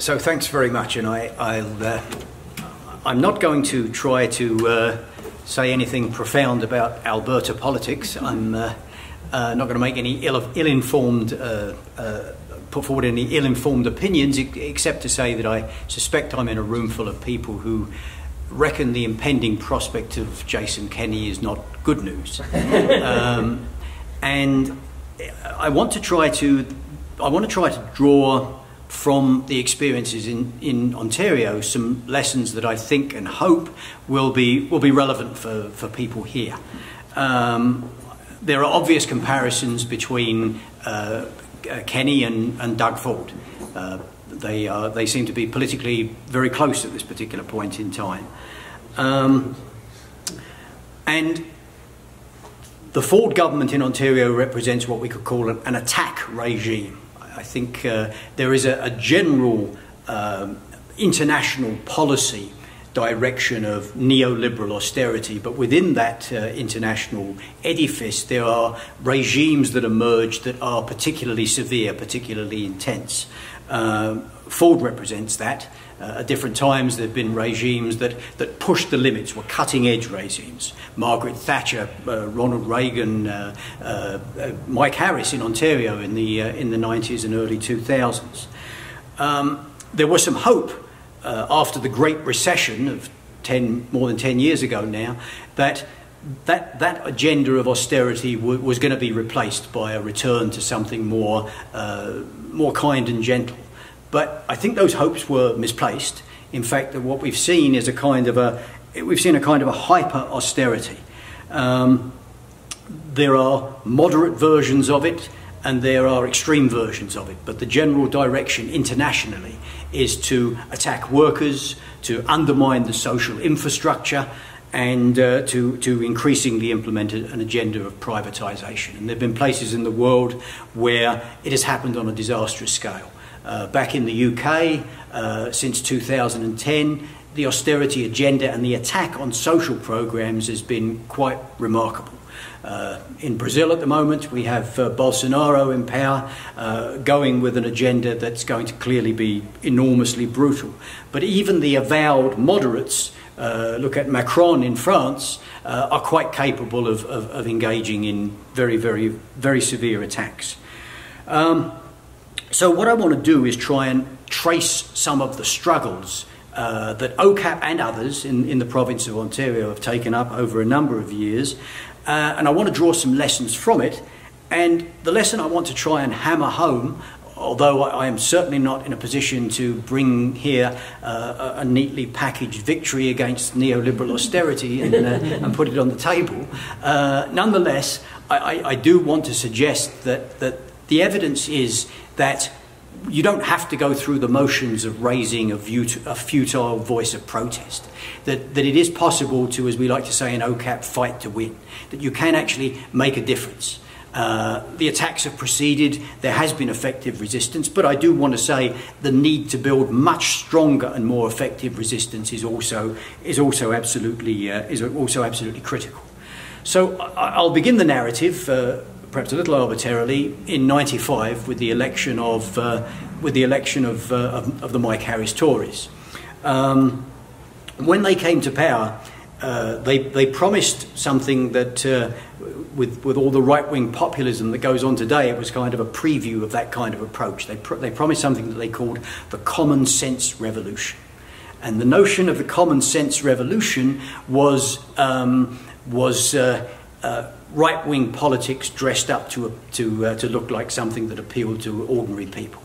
So thanks very much, and I'm not going to try to say anything profound about Alberta politics. I'm not going to make any put forward any ill-informed opinions, except to say that I suspect I'm in a room full of people who reckon the impending prospect of Jason Kenney is not good news. And I want to try to draw from the experiences in Ontario some lessons that I think and hope will be relevant for people here. There are obvious comparisons between Kenney and Doug Ford. They seem to be politically very close at this particular point in time. And the Ford government in Ontario represents what we could call an attack regime. I think there is a general international policy direction of neoliberal austerity, but within that international edifice there are regimes that emerge that are particularly severe, particularly intense. Ford represents that. At different times there have been regimes that pushed the limits, were cutting-edge regimes. Margaret Thatcher, Ronald Reagan, Mike Harris in Ontario in the 90s and early 2000s. There was some hope after the Great Recession of more than 10 years ago now that agenda of austerity was going to be replaced by a return to something more kind and gentle. But I think those hopes were misplaced. In fact, what we've seen is a kind of a hyper austerity. There are moderate versions of it and there are extreme versions of it, but the general direction internationally is to attack workers, to undermine the social infrastructure, and to increasingly implement an agenda of privatisation. And there have been places in the world where it has happened on a disastrous scale. Back in the UK, since 2010, the austerity agenda and the attack on social programs has been quite remarkable. In Brazil at the moment, we have Bolsonaro in power, going with an agenda that's going to clearly be enormously brutal. But even the avowed moderates, look at Macron in France, are quite capable of engaging in very, very, very severe attacks. So what I want to do is try and trace some of the struggles that OCAP and others in the province of Ontario have taken up over a number of years. And I want to draw some lessons from it. And the lesson I want to try and hammer home, although I am certainly not in a position to bring here a neatly packaged victory against neoliberal austerity and put it on the table, nonetheless, I do want to suggest that the evidence is that you don't have to go through the motions of raising a futile voice of protest. That it is possible to, as we like to say in OCAP, fight to win. That you can actually make a difference. The attacks have proceeded. There has been effective resistance, but I do want to say the need to build much stronger and more effective resistance is also absolutely critical. So I'll begin the narrative. Perhaps a little arbitrarily, in '95 with the election of the Mike Harris Tories. When they came to power, they promised something that, with all the right-wing populism that goes on today, it was kind of a preview of that kind of approach. They promised something that they called the common sense revolution, and the notion of the common sense revolution was right-wing politics dressed up to look like something that appealed to ordinary people,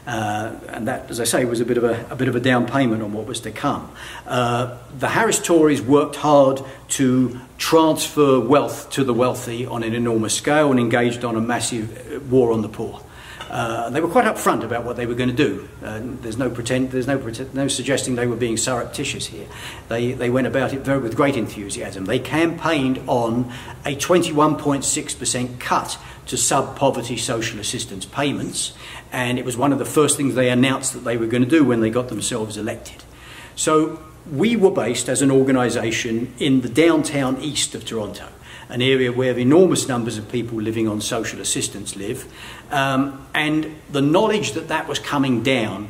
and that, as I say, was a bit of a down payment on what was to come. The Harris Tories worked hard to transfer wealth to the wealthy on an enormous scale and engaged on a massive war on the poor. They were quite upfront about what they were going to do. There's no suggesting they were being surreptitious here. They went about it with great enthusiasm. They campaigned on a 21.6% cut to sub-poverty social assistance payments, and it was one of the first things they announced that they were going to do when they got themselves elected. So we were based as an organisation in the downtown east of Toronto, an area where enormous numbers of people living on social assistance live, and the knowledge that that was coming down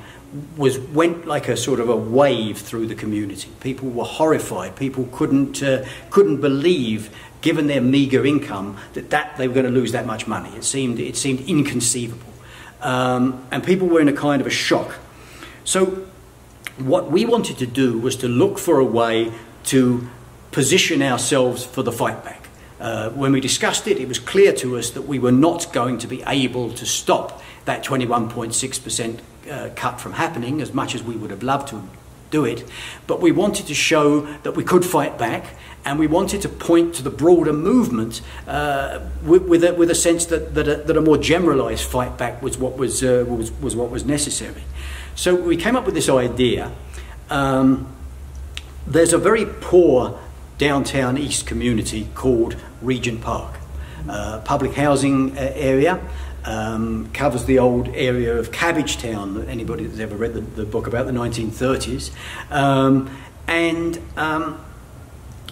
went like a sort of a wave through the community. People were horrified. People couldn't believe, given their meagre income, that they were going to lose that much money. It seemed inconceivable, and people were in a kind of a shock. So what we wanted to do was to look for a way to position ourselves for the fight back. When we discussed it, it was clear to us that we were not going to be able to stop that 21.6% cut from happening, as much as we would have loved to do it. But we wanted to show that we could fight back, and we wanted to point to the broader movement with a sense that a more generalised fight back was what was necessary. So we came up with this idea. There's a very poor downtown east community called Regent Park, public housing area. Covers the old area of Cabbagetown, anybody that's ever read the book about the 1930s.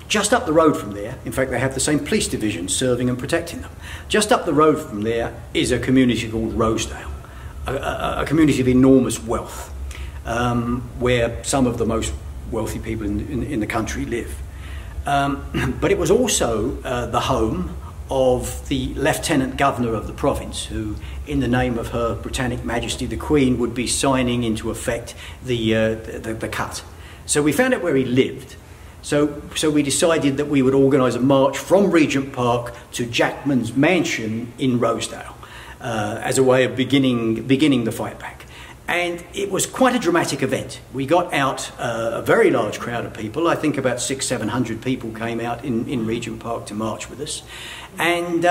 Just up the road from there, in fact they have the same police division serving and protecting them. Just up the road from there is a community called Rosedale, a community of enormous wealth, where some of the most wealthy people in the country live. But it was also the home of the Lieutenant Governor of the province, who, in the name of Her Britannic Majesty the Queen, would be signing into effect the cut. So we found out where he lived. So we decided that we would organise a march from Regent Park to Jackman's mansion in Rosedale as a way of beginning the fight back. And it was quite a dramatic event. We got out a very large crowd of people. I think about 600-700 people came out in Regent Park to march with us. And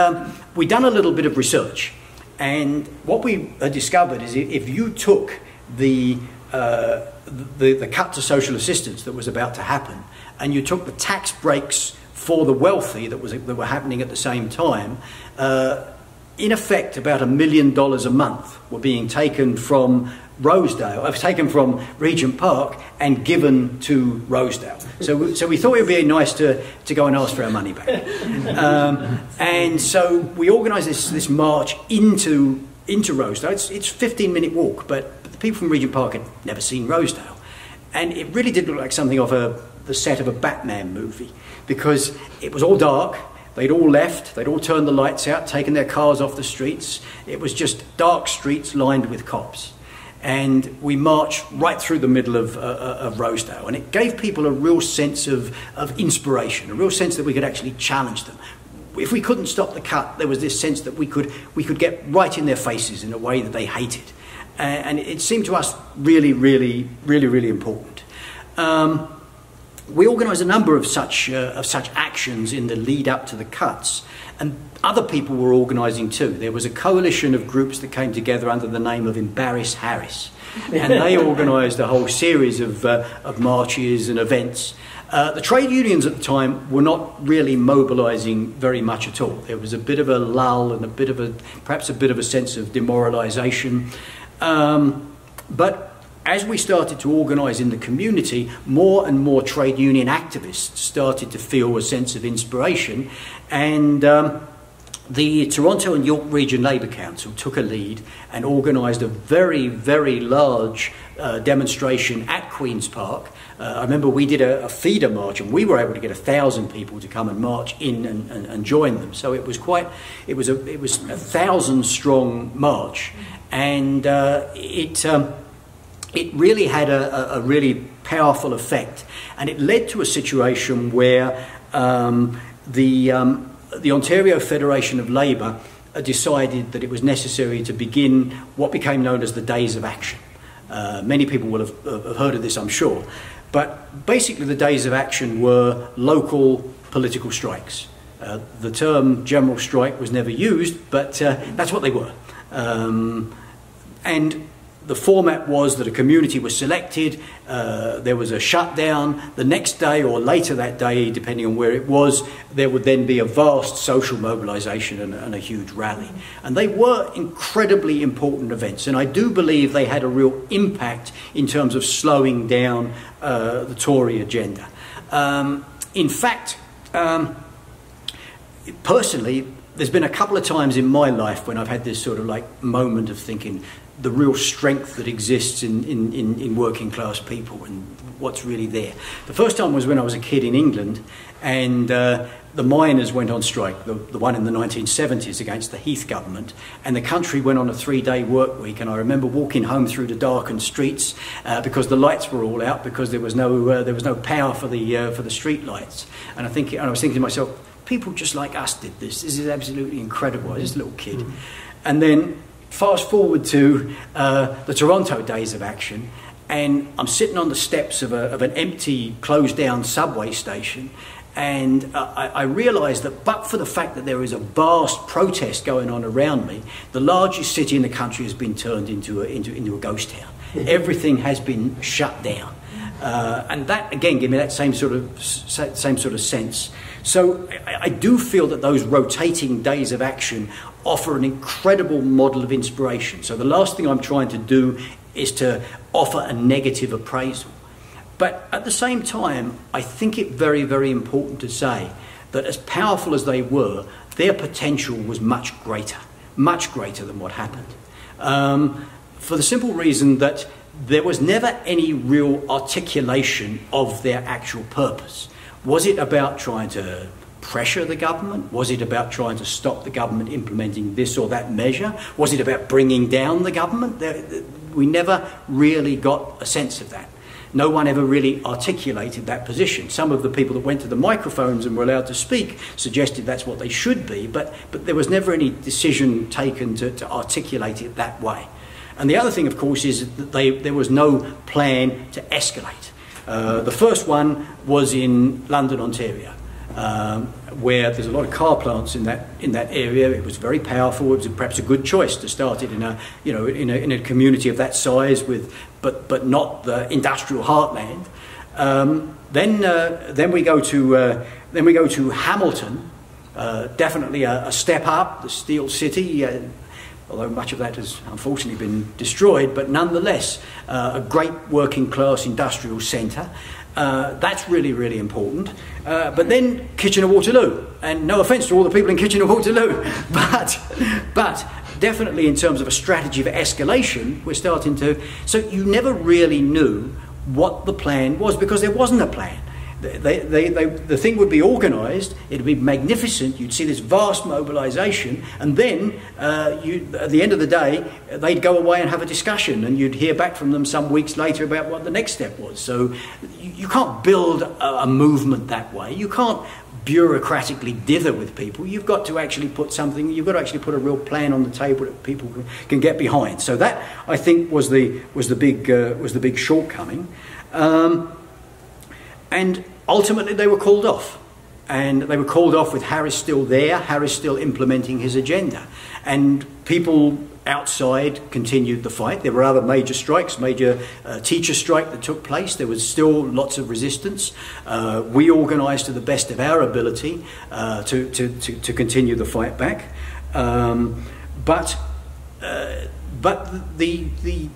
we'd done a little bit of research. And what we discovered is if you took the cut to social assistance that was about to happen, and you took the tax breaks for the wealthy that were happening at the same time, in effect about $1 million a month were being taken from Regent Park and given to Rosedale. So we thought it would be nice to go and ask for our money back. And so we organised this march into Rosedale. It's a 15-minute walk, but the people from Regent Park had never seen Rosedale. And it really did look like something of the set of a Batman movie, because it was all dark. They'd all left, they'd all turned the lights out, taken their cars off the streets. It was just dark streets lined with cops. And we marched right through the middle of Rosedale, and it gave people a real sense of inspiration, a real sense that we could actually challenge them. If we couldn't stop the cut, there was this sense that we could get right in their faces in a way that they hated. And it seemed to us really, really, really, really important. We organised a number of such actions in the lead up to the cuts, and other people were organising too. There was a coalition of groups that came together under the name of Embarrass Harris, and they organised a whole series of marches and events. The trade unions at the time were not really mobilising very much at all. There was a bit of a lull and perhaps a bit of a sense of demoralisation, but as we started to organise in the community, more and more trade union activists started to feel a sense of inspiration, and the Toronto and York Region Labour Council took a lead and organised a very, very large demonstration at Queen's Park. I remember we did a feeder march, and we were able to get 1,000 people to come and march in and join them. So it was a 1,000-strong march, and it really had a really powerful effect, and it led to a situation where the Ontario Federation of Labour decided that it was necessary to begin what became known as the Days of Action. Many people will have heard of this, I'm sure, but basically the Days of Action were local political strikes. The term general strike was never used, but that's what they were. And the format was that a community was selected, there was a shutdown, the next day or later that day, depending on where it was, there would then be a vast social mobilisation and a huge rally. And they were incredibly important events, and I do believe they had a real impact in terms of slowing down the Tory agenda. In fact, personally, there's been a couple of times in my life when I've had this sort of like moment of thinking, the real strength that exists in working class people and what's really there. The first time was when I was a kid in England, and the miners went on strike, the one in the 1970s against the Heath government, and the country went on a 3-day work week. And I remember walking home through the darkened streets because the lights were all out, because there was no power for the street lights. And I was thinking to myself, people just like us did this. This is absolutely incredible. I was just a little kid. And then fast forward to the Toronto Days of Action, and I'm sitting on the steps of an empty, closed-down subway station, and I realised that but for the fact that there is a vast protest going on around me, the largest city in the country has been turned into a ghost town. Everything has been shut down. And that, again, gave me that same sort of sense. So I do feel that those rotating days of action offer an incredible model of inspiration. So the last thing I'm trying to do is to offer a negative appraisal. But at the same time, I think it very, very important to say that as powerful as they were, their potential was much greater than what happened. For the simple reason that there was never any real articulation of their actual purpose. Was it about trying to pressure the government? Was it about trying to stop the government implementing this or that measure? Was it about bringing down the government? We never really got a sense of that. No one ever really articulated that position. Some of the people that went to the microphones and were allowed to speak suggested that's what they should be, but there was never any decision taken to articulate it that way. And the other thing, of course, is that there was no plan to escalate. The first one was in London, Ontario, where there's a lot of car plants in that area. It was very powerful. It was perhaps a good choice to start it in a community of that size, but not the industrial heartland. Then we go to Hamilton, definitely a step up, the Steel City. Although much of that has unfortunately been destroyed, but nonetheless, a great working class industrial centre. That's really, really important. But then Kitchener-Waterloo, and no offence to all the people in Kitchener-Waterloo, but definitely in terms of a strategy for escalation, we're starting to... So you never really knew what the plan was, because there wasn't a plan. The thing would be organised, it would be magnificent, you'd see this vast mobilisation, and then at the end of the day they'd go away and have a discussion, and you'd hear back from them some weeks later about what the next step was. So you can't build a movement that way. You can't bureaucratically dither with people. You've got to actually put a real plan on the table that people can get behind. So that, I think, was the big shortcoming. And ultimately they were called off. And they were called off with Harris still there, Harris still implementing his agenda. And people outside continued the fight. There were other major strikes, major teacher strike that took place. There was still lots of resistance. We organised to the best of our ability to continue the fight back. But the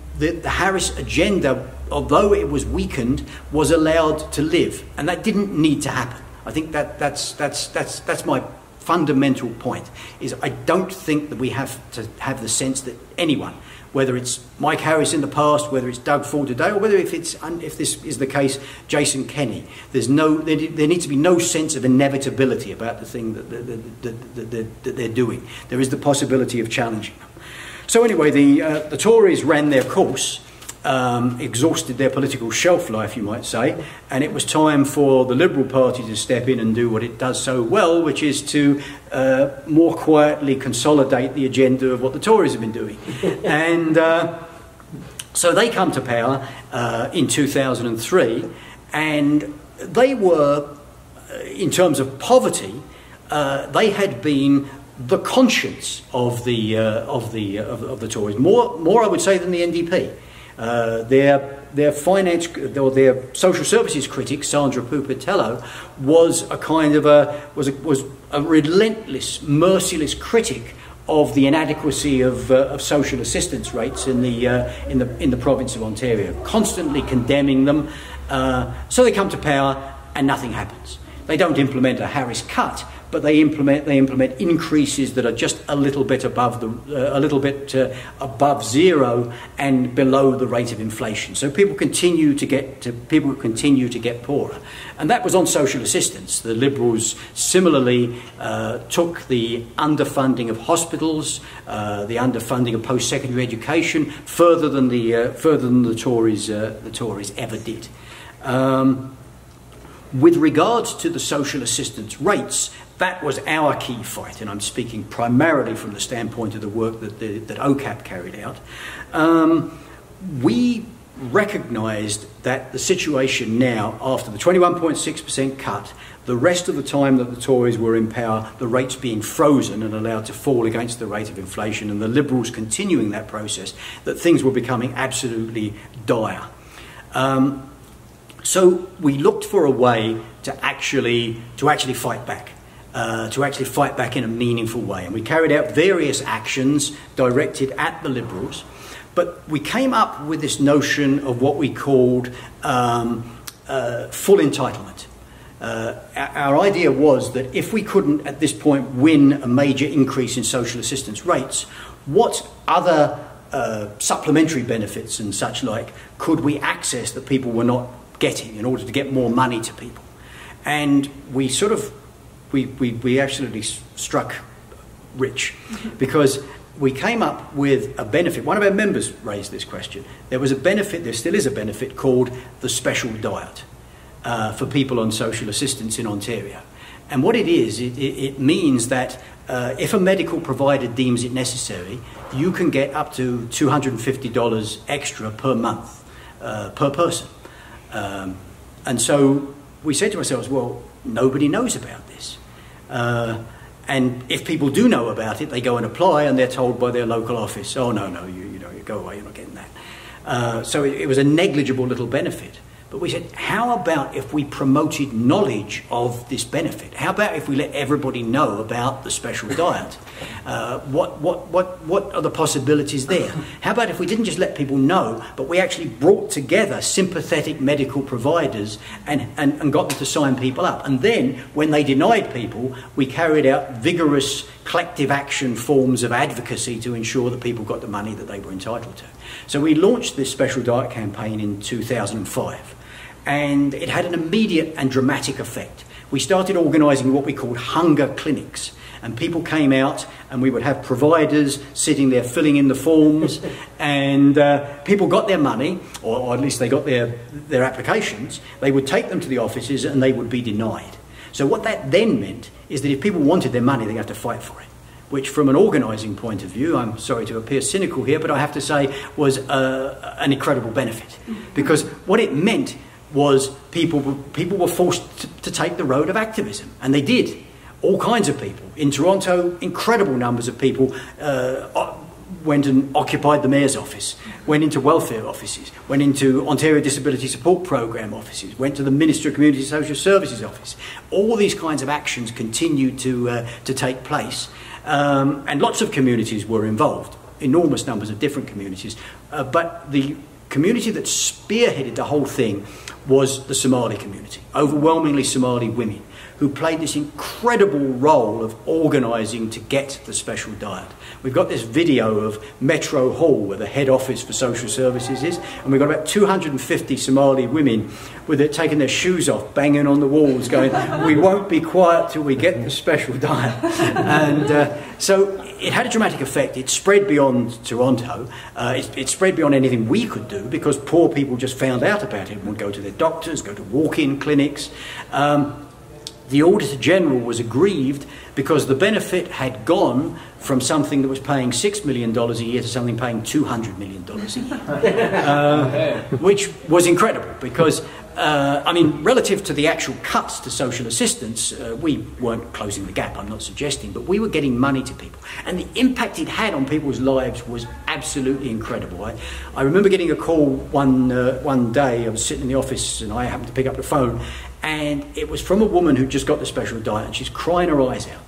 Harris agenda, although it was weakened, was allowed to live, and that didn't need to happen. I think that's my fundamental point. Is I don't think that we have to have the sense that anyone, whether it's Mike Harris in the past, whether it's Doug Ford today, or whether if this is the case, Jason Kenney, there needs to be no sense of inevitability about the thing that they're doing. There is the possibility of challenging them. So anyway, the Tories ran their course, exhausted their political shelf life, you might say, and it was time for the Liberal Party to step in and do what it does so well, which is to more quietly consolidate the agenda of what the Tories have been doing. And so they come to power in 2003, and they were, in terms of poverty, they had been the conscience of the Tories, more I would say than the NDP. Their finance or their social services critic, Sandra Pupatello, was a kind of was a relentless, merciless critic of the inadequacy of social assistance rates in the province of Ontario, constantly condemning them. So they come to power and nothing happens. They don't implement a Harris cut, but they implement increases that are just a little bit above above zero and below the rate of inflation. So people continue to get poorer, and that was on social assistance. The Liberals similarly took the underfunding of hospitals, the underfunding of post-secondary education further than the Tories ever did. With regards to the social assistance rates, that was our key fight, and I'm speaking primarily from the standpoint of the work that OCAP carried out. We recognised that the situation now, after the 21.6% cut, the rest of the time that the Tories were in power, the rates being frozen and allowed to fall against the rate of inflation, and the Liberals continuing that process, that things were becoming absolutely dire. So we looked for a way to actually fight back. In a meaningful way. And we carried out various actions directed at the Liberals, but we came up with this notion of what we called full entitlement. Our idea was that if we couldn't at this point win a major increase in social assistance rates, what other supplementary benefits and such like could we access that people were not getting in order to get more money to people? And we actually struck rich, because we came up with a benefit. One of our members raised this question. There was a benefit, there still is a benefit, called the special diet for people on social assistance in Ontario. And what it is, it means that if a medical provider deems it necessary, you can get up to $250 extra per month per person. And so we said to ourselves, well, nobody knows about this. And if people do know about it, they go and apply, and they're told by their local office, oh, no, you go away, you're not getting that. So it was a negligible little benefit. But we said, how about if we promoted knowledge of this benefit? How about if we let everybody know about the special diet? What are the possibilities there? How about if we didn't just let people know, but we actually brought together sympathetic medical providers and got them to sign people up? And then, when they denied people, we carried out vigorous collective action forms of advocacy to ensure that people got the money that they were entitled to. So we launched this special diet campaign in 2005. And it had an immediate and dramatic effect. We started organising what we called hunger clinics, and people came out, and we would have providers sitting there filling in the forms, and people got their money, or at least they got their applications. They would take them to the offices, and they would be denied. So what that then meant is that if people wanted their money, they had to fight for it, which from an organising point of view, I'm sorry to appear cynical here, but I have to say was an incredible benefit. Because what it meant was people were forced to take the road of activism, and they did. All kinds of people. In Toronto, incredible numbers of people went and occupied the mayor's office, went into welfare offices, went into Ontario Disability Support Program offices, went to the Minister of Community Social Services office. All these kinds of actions continued to take place, and lots of communities were involved, enormous numbers of different communities, but the community that spearheaded the whole thing was the Somali community, overwhelmingly Somali women, who played this incredible role of organising to get the special diet. We've got this video of Metro Hall, where the head office for social services is, and we've got about 250 Somali women with it taking their shoes off, banging on the walls, going, we won't be quiet till we get the special diet. And so it had a dramatic effect. It spread beyond Toronto. It spread beyond anything we could do, because poor people just found out about it and would go to their doctors, go to walk-in clinics. The Auditor General was aggrieved because the benefit had gone from something that was paying $6 million a year to something paying $200 million a year, which was incredible because, I mean, relative to the actual cuts to social assistance, we weren't closing the gap, I'm not suggesting, but we were getting money to people. And the impact it had on people's lives was absolutely incredible. I remember getting a call one day. I was sitting in the office and I happened to pick up the phone, and it was from a woman who just got the special diet, and she's crying her eyes out.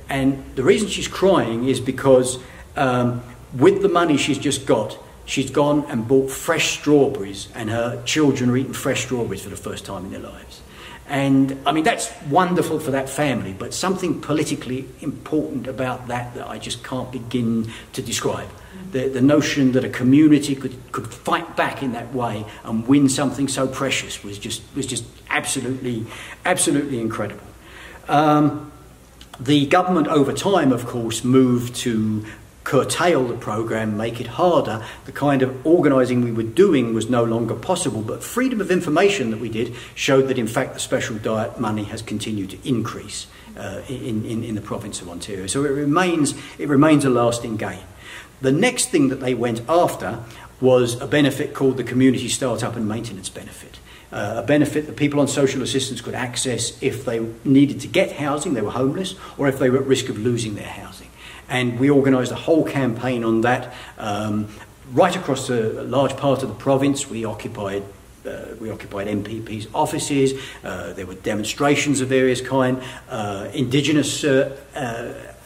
And the reason she's crying is because with the money she's just got, she's gone and bought fresh strawberries, and her children are eating fresh strawberries for the first time in their lives. And I mean, that's wonderful for that family, but something politically important about that I just can't begin to describe. The notion that a community could fight back in that way and win something so precious was just absolutely incredible. The government over time, of course, moved to curtail the program, make it harder. The kind of organising we were doing was no longer possible, but freedom of information that we did showed that in fact the special diet money has continued to increase in the province of Ontario. So it remains a lasting gain. The next thing that they went after was a benefit called the Community Startup and Maintenance Benefit. A benefit that people on social assistance could access if they needed to get housing, they were homeless, or if they were at risk of losing their housing. And we organised a whole campaign on that right across a large part of the province. We occupied MPP's offices. There were demonstrations of various kind. Indigenous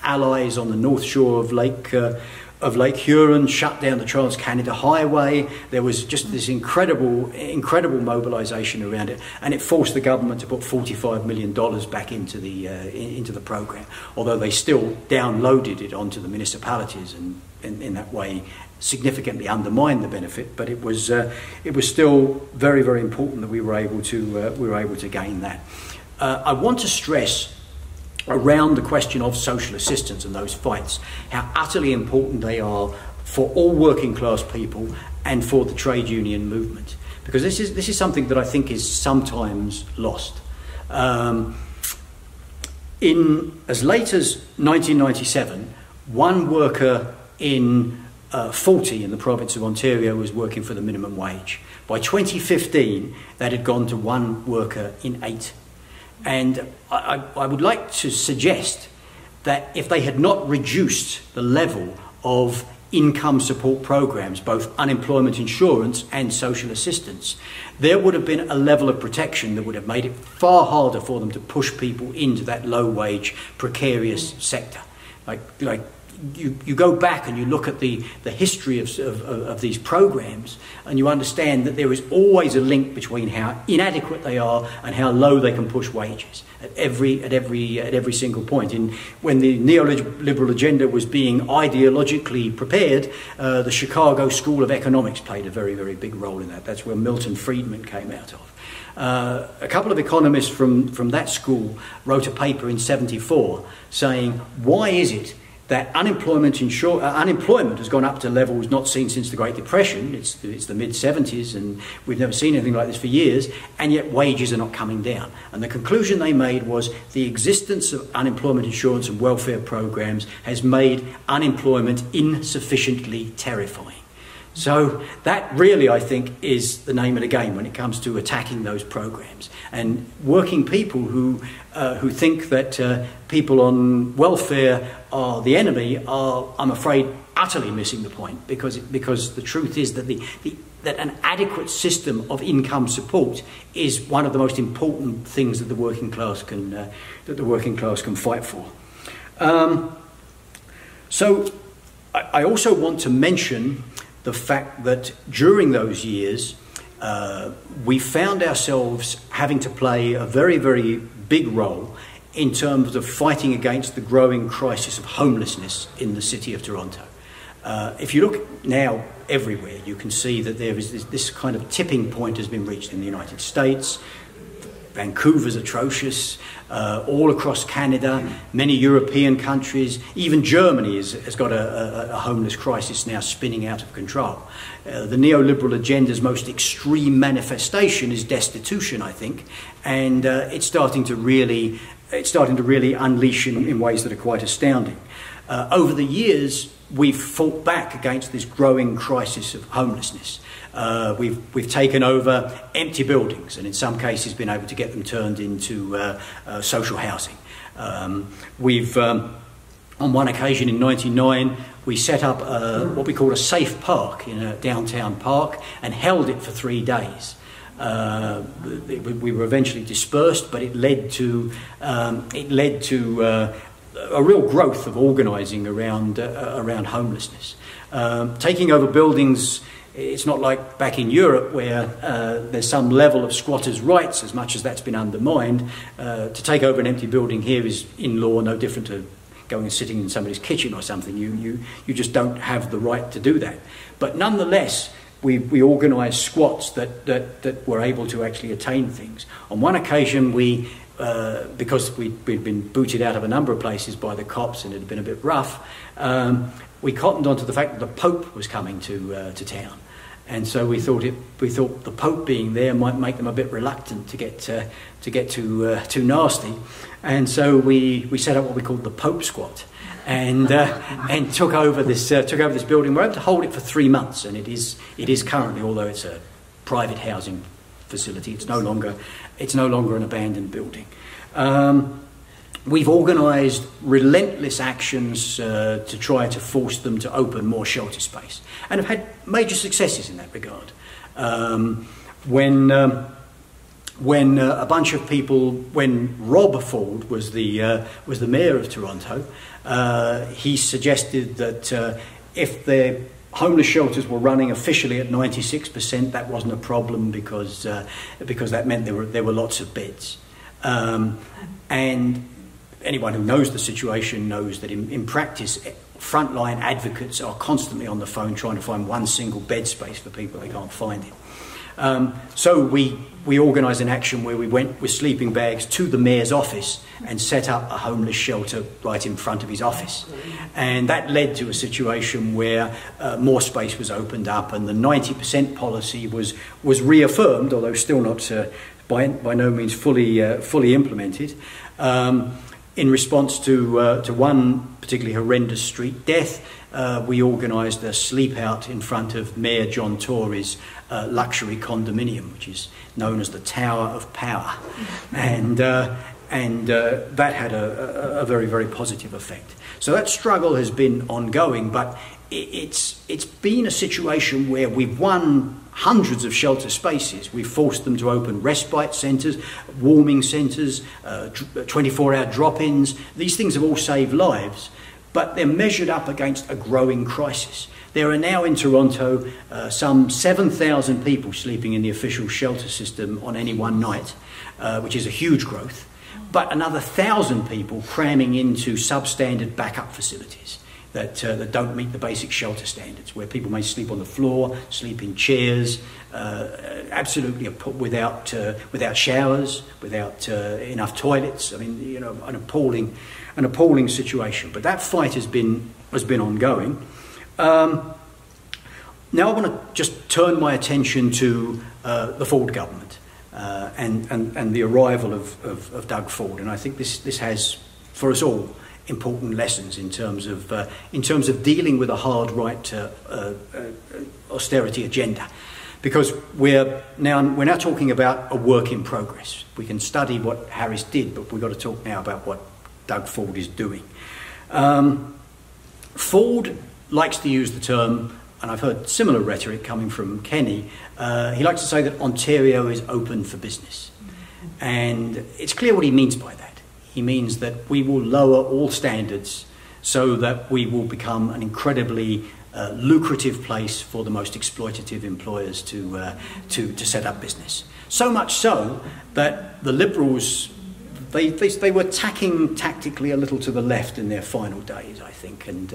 allies on the north shore of Lake Huron shut down the Trans-Canada Highway. There was just this incredible mobilisation around it, and it forced the government to put $45 million back into the program, although they still downloaded it onto the municipalities and in that way significantly undermined the benefit. But it was still very, very important that we were able to gain that. I want to stress around the question of social assistance and those fights, how utterly important they are for all working class people and for the trade union movement, because this is something that I think is sometimes lost. In as late as 1997, one worker in 40 in the province of Ontario was working for the minimum wage. By 2015, that had gone to one worker in 8. And I would like to suggest that if they had not reduced the level of income support programs, both unemployment insurance and social assistance, there would have been a level of protection that would have made it far harder for them to push people into that low-wage, precarious sector. Like you go back and you look at the history of these programs, and you understand that there is always a link between how inadequate they are and how low they can push wages at every single point. And when the neoliberal agenda was being ideologically prepared, the Chicago School of Economics played a very, very big role in that. That's where Milton Friedman came out of. A couple of economists from that school wrote a paper in '74 saying, why is it that unemployment has gone up to levels not seen since the Great Depression? It's the mid-70s, and we've never seen anything like this for years, and yet wages are not coming down. And the conclusion they made was the existence of unemployment insurance and welfare programs has made unemployment insufficiently terrifying. So that really, I think, is the name of the game when it comes to attacking those programs. And working people who think that people on welfare are the enemy are, I'm afraid, utterly missing the point, because the truth is that that an adequate system of income support is one of the most important things that the working class can fight for. So I also want to mention the fact that during those years, we found ourselves having to play a very, very big role in terms of fighting against the growing crisis of homelessness in the city of Toronto. If you look now everywhere, you can see that there is this kind of tipping point has been reached in the United States. Vancouver's atrocious, all across Canada, many European countries, even Germany has got a homeless crisis now spinning out of control. The neoliberal agenda's most extreme manifestation is destitution, I think, and it's starting to really unleash in ways that are quite astounding. Over the years, we've fought back against this growing crisis of homelessness. We've taken over empty buildings, and in some cases been able to get them turned into social housing. On one occasion in '99, we set up what we call a safe park in a downtown park and held it for 3 days. We were eventually dispersed, but it led to a real growth of organising around homelessness. Taking over buildings It's not like back in Europe where there's some level of squatters' rights, as much as that's been undermined. To take over an empty building here is, in law, no different to going and sitting in somebody's kitchen or something. You just don't have the right to do that. But nonetheless, we organised squats that were able to actually attain things. On one occasion, because we'd been booted out of a number of places by the cops and it had been a bit rough, we cottoned onto the fact that the Pope was coming to town. And so we thought the Pope being there might make them a bit reluctant to get too nasty, and so we set up what we called the Pope Squat, and took over this building. We're able to hold it for 3 months, and it is currently, although it's a private housing facility, it's no longer an abandoned building. We've organised relentless actions to try to force them to open more shelter space, and have had major successes in that regard. When a bunch of people, when Rob Ford was the mayor of Toronto, he suggested that if the homeless shelters were running officially at 96%, that wasn't a problem because that meant there were lots of beds. And anyone who knows the situation knows that in practice, frontline advocates are constantly on the phone trying to find one single bed space for people. They can't find it. So we organised an action where we went with sleeping bags to the mayor's office and set up a homeless shelter right in front of his office. And that led to a situation where more space was opened up, and the 90% policy was reaffirmed, although still not by no means fully implemented. In response to one particularly horrendous street death, we organised a sleep out in front of Mayor John Tory's luxury condominium, which is known as the Tower of Power, and that had a very, very positive effect. So that struggle has been ongoing, but it's been a situation where we've won hundreds of shelter spaces. We've forced them to open respite centres, warming centres, 24-hour drop-ins. These things have all saved lives, but they're measured up against a growing crisis. There are now in Toronto some 7,000 people sleeping in the official shelter system on any one night, which is a huge growth, but another 1,000 people cramming into substandard backup facilities that don't meet the basic shelter standards, where people may sleep on the floor, sleep in chairs, absolutely without showers, without enough toilets. I mean, you know, an appalling situation. But that fight has been ongoing. Now I want to just turn my attention to the Ford government and the arrival of Doug Ford, and I think this has, for us all, important lessons in terms of dealing with a hard right austerity agenda, because we're now talking about a work in progress. We can study what Harris did, but we've got to talk now about what Doug Ford is doing. Ford likes to use the term, and I've heard similar rhetoric coming from Kenny, he likes to say that Ontario is open for business, and it's clear what he means by that. He means that we will lower all standards so that we will become an incredibly lucrative place for the most exploitative employers to set up business. So much so that the Liberals, they were tacking tactically a little to the left in their final days, I think, and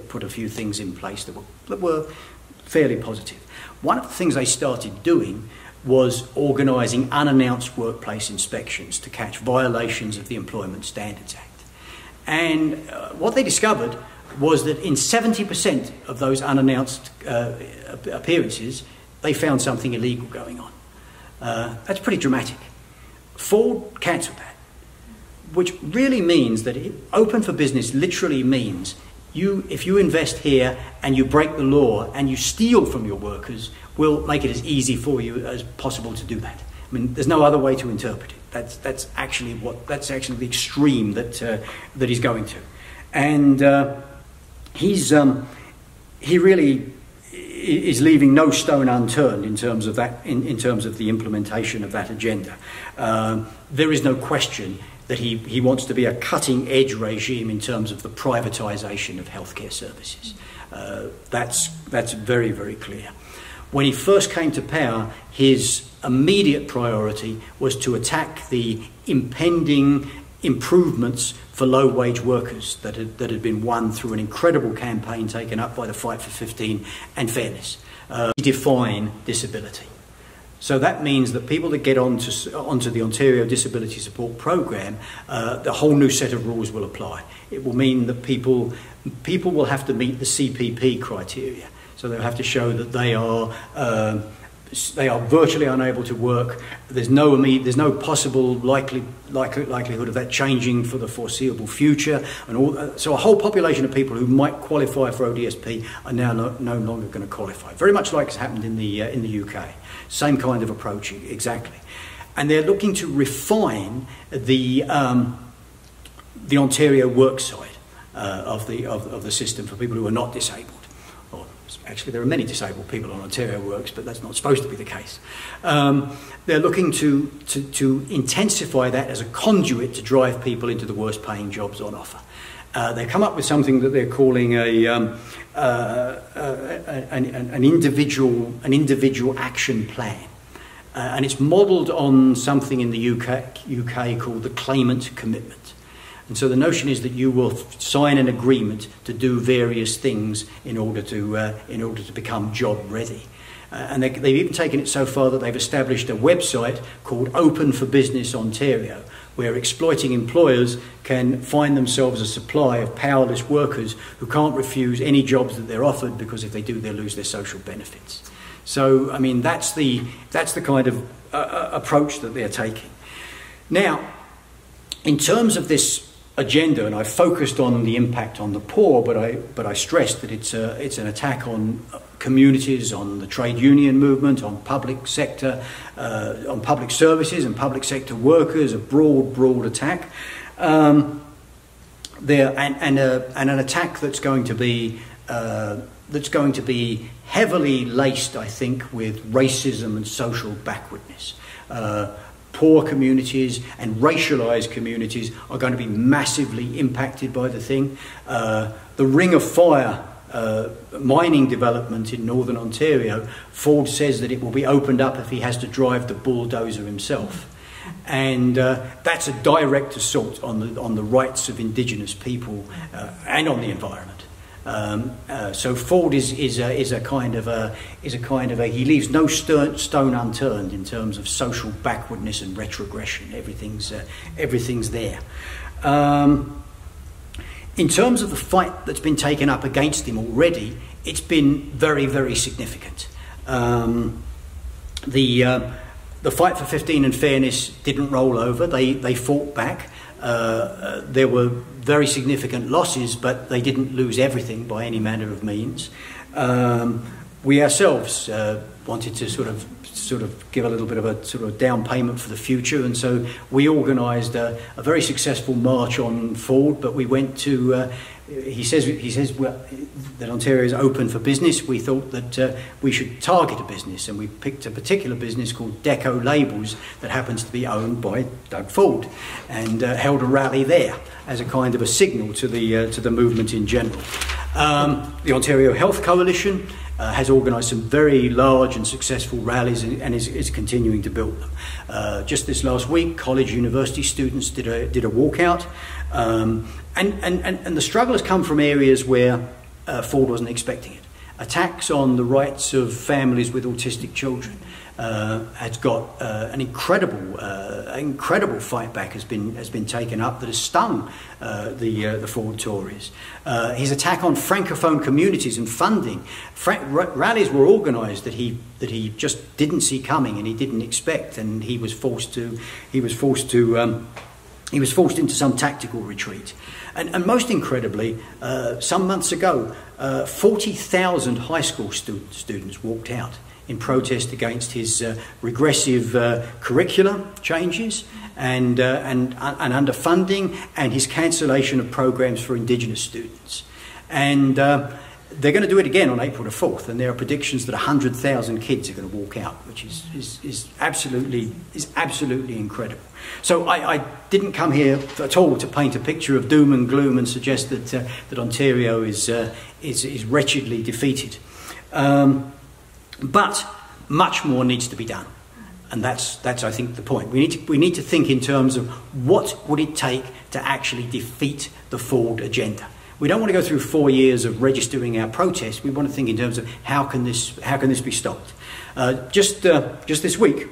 put a few things in place that were fairly positive. One of the things they started doing was organising unannounced workplace inspections to catch violations of the Employment Standards Act. And what they discovered was that in 70% of those unannounced appearances, they found something illegal going on. That's pretty dramatic. Ford cancelled that, which really means that open for business literally means if you invest here and you break the law and you steal from your workers, we'll make it as easy for you as possible to do that. I mean, there's no other way to interpret it. That's actually the extreme that he's going to, and he really is leaving no stone unturned in terms of that. In terms of the implementation of that agenda, there is no question that he wants to be a cutting-edge regime in terms of the privatisation of healthcare services. That's very, very clear. When he first came to power, his immediate priority was to attack the impending improvements for low-wage workers that had been won through an incredible campaign taken up by the Fight for 15 and Fairness. Define disability. So that means that people that get onto the Ontario Disability Support Program, the whole new set of rules will apply. It will mean that people will have to meet the CPP criteria. So they'll have to show that they are virtually unable to work. There's no possible likelihood of that changing for the foreseeable future, and so a whole population of people who might qualify for ODSP are now no longer going to qualify. Very much like has happened in the UK. Same kind of approach exactly, and they're looking to refine the Ontario work side of the system for people who are not disabled. Actually, there are many disabled people on Ontario Works, but that's not supposed to be the case. They're looking to intensify that as a conduit to drive people into the worst paying jobs on offer. They come up with something that they're calling an individual action plan. And it's modelled on something in the UK called the claimant commitment. And so the notion is that you will sign an agreement to do various things in order to become job ready. And they've even taken it so far that they've established a website called Open for Business Ontario, where exploiting employers can find themselves a supply of powerless workers who can't refuse any jobs that they're offered, because if they do, they'll lose their social benefits. So, I mean, that's the kind of approach that they're taking. Now, in terms of this agenda, and I focused on the impact on the poor, but I stressed that it's an attack on communities, on the trade union movement, on public sector, on public services and public sector workers. A broad attack. And an attack that's going to be heavily laced, I think, with racism and social backwardness. Poor communities and racialised communities are going to be massively impacted by the thing. The Ring of Fire mining development in northern Ontario, Ford says that it will be opened up if he has to drive the bulldozer himself. And that's a direct assault on the rights of Indigenous people and on the environment. So Ford is a kind of a he leaves no stone unturned in terms of social backwardness and retrogression. Everything's there. In terms of the fight that's been taken up against him already, it's been very significant. The Fight for 15 and Fairness didn't roll over. They fought back. There were very significant losses, but they didn't lose everything by any manner of means. We ourselves wanted to sort of give a little bit of a sort of down payment for the future, and so we organised a very successful march on Ford. But we went to he says that Ontario is open for business. We thought that we should target a business, and we picked a particular business called Deco Labels that happens to be owned by Doug Ford, and held a rally there as a kind of a signal to the movement in general. The Ontario Health Coalition has organised some very large and successful rallies, and is continuing to build them. Just this last week, college university students did a walkout, and the struggle has come from areas where Ford wasn't expecting it. Attacks on the rights of families with autistic children has got an incredible fight back has been taken up that has stung the Ford Tories. His attack on francophone communities and funding. Rallies were organised that he just didn't see coming and he didn't expect, and he was forced into some tactical retreat. And most incredibly, some months ago, 40,000 high school students walked out in protest against his regressive curriculum changes and underfunding, and his cancellation of programs for Indigenous students. And they're going to do it again on April the 4th, and there are predictions that 100,000 kids are going to walk out, which is absolutely incredible. So I didn't come here at all to paint a picture of doom and gloom and suggest that Ontario is wretchedly defeated. But much more needs to be done. And that's I think, the point. We need to think in terms of what would it take to actually defeat the Ford agenda. We don't want to go through 4 years of registering our protests. We want to think in terms of how can this be stopped. Just this week,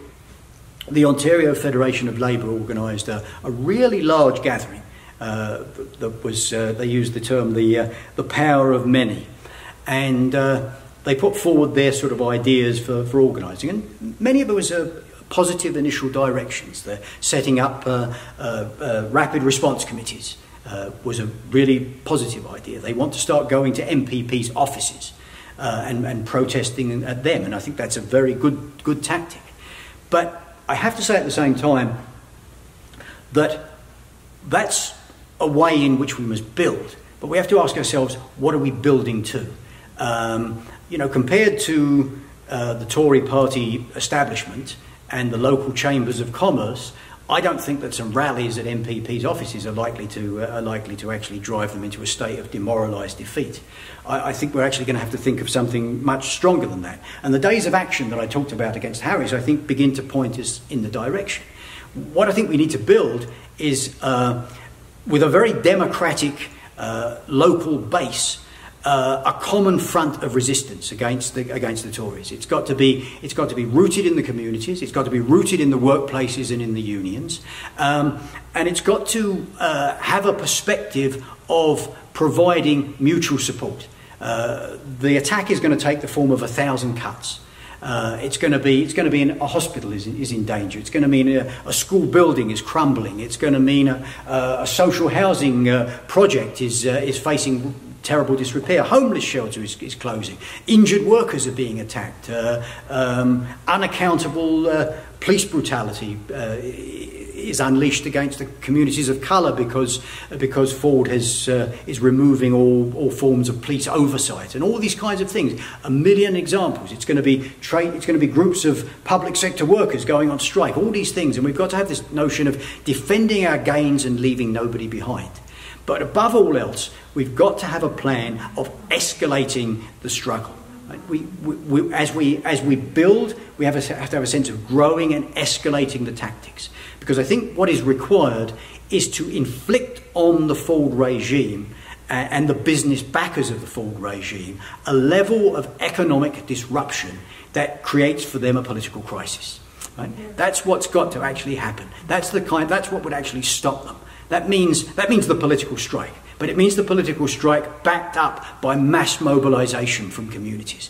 the Ontario Federation of Labour organised a really large gathering. They used the term the power of many, and they put forward their sort of ideas for organising, and many of it was positive initial directions. They're setting up rapid response committees. Was a really positive idea. They want to start going to MPPs' offices and protesting at them, and I think that's a very good tactic. But I have to say at the same time that that's a way in which we must build, but we have to ask ourselves, what are we building to? You know, compared to the Tory party establishment and the local chambers of commerce, I don't think that some rallies at MPPs' offices are likely to actually drive them into a state of demoralised defeat. I think we're actually going to have to think of something much stronger than that. And the days of action that I talked about against Harris, I think, begin to point us in the direction. What I think we need to build is, with a very democratic local base, a common front of resistance against the Tories. It's got to be rooted in the communities. It's got to be rooted in the workplaces and in the unions, and it's got to have a perspective of providing mutual support. The attack is going to take the form of 1,000 cuts. It's going to be a hospital is in danger. It's going to mean a school building is crumbling. It's going to mean a social housing project is facing terrible disrepair. Homeless shelter is closing. Injured workers are being attacked. Unaccountable police brutality is unleashed against the communities of colour because Ford is removing all forms of police oversight and all these kinds of things. A million examples. It's going to be groups of public sector workers going on strike. All these things, and we've got to have this notion of defending our gains and leaving nobody behind. But above all else, we've got to have a plan of escalating the struggle. As we build, we have to have a sense of growing and escalating the tactics. Because I think what is required is to inflict on the Ford regime and the business backers of the Ford regime a level of economic disruption that creates for them a political crisis. Right? That's what's got to actually happen. That's what would actually stop them. That means the political strike, but it means the political strike backed up by mass mobilisation from communities.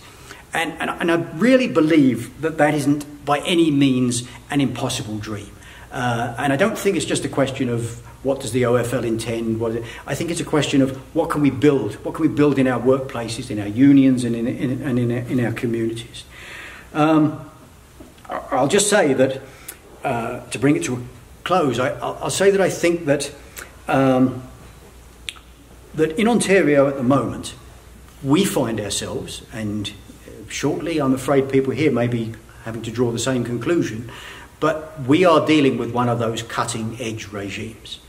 And I really believe that isn't by any means an impossible dream. And I don't think it's just a question of what does the OFL intend. I think it's a question of what can we build? What can we build in our workplaces, in our unions, and in our communities? I'll just say that, to bring it to a close, I'll say that I think that that in Ontario at the moment, we find ourselves, and shortly I'm afraid people here may be having to draw the same conclusion, but we are dealing with one of those cutting-edge regimes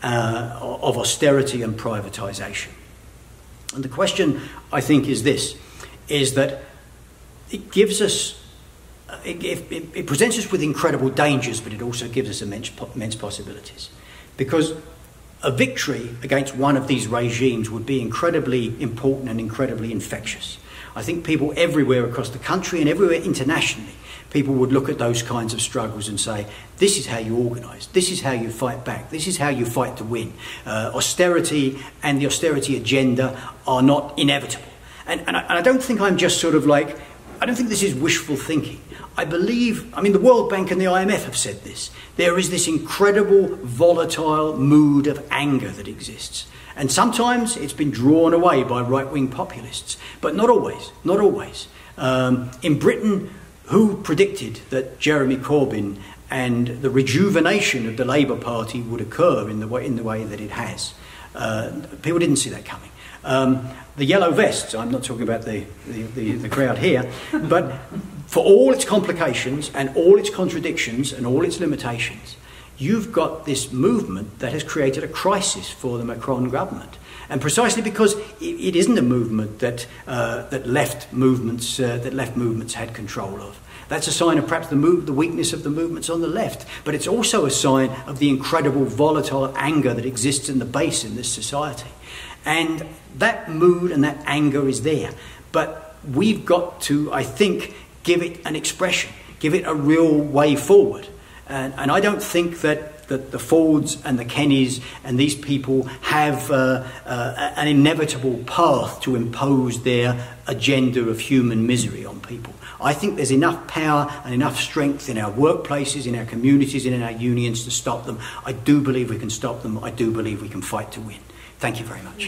of austerity and privatisation. And the question, I think, is this, is that it gives us it presents us with incredible dangers, but it also gives us immense possibilities. Because a victory against one of these regimes would be incredibly important and incredibly infectious. I think people everywhere across the country and everywhere internationally, people would look at those kinds of struggles and say, this is how you organise, this is how you fight back, this is how you fight to win. Austerity and the austerity agenda are not inevitable. And I don't think I'm just sort of like, I don't think this is wishful thinking. I mean, the World Bank and the IMF have said this. There is this incredible volatile mood of anger that exists. And sometimes it's been drawn away by right-wing populists, but not always, not always. In Britain, who predicted that Jeremy Corbyn and the rejuvenation of the Labour Party would occur in the way that it has? People didn't see that coming. The yellow vests, I'm not talking about the crowd here, but for all its complications and all its contradictions and all its limitations, you've got this movement that has created a crisis for the Macron government. And precisely because it isn't a movement that left movements had control of. That's a sign of perhaps the weakness of the movements on the left, but it's also a sign of the incredible volatile anger that exists in the base in this society. And that mood and that anger is there. But we've got to, I think, give it an expression, give it a real way forward. And I don't think that the Fords and the Kennys and these people have an inevitable path to impose their agenda of human misery on people. I think there's enough power and enough strength in our workplaces, in our communities, and in our unions to stop them. I do believe we can stop them. I do believe we can fight to win. Thank you very much.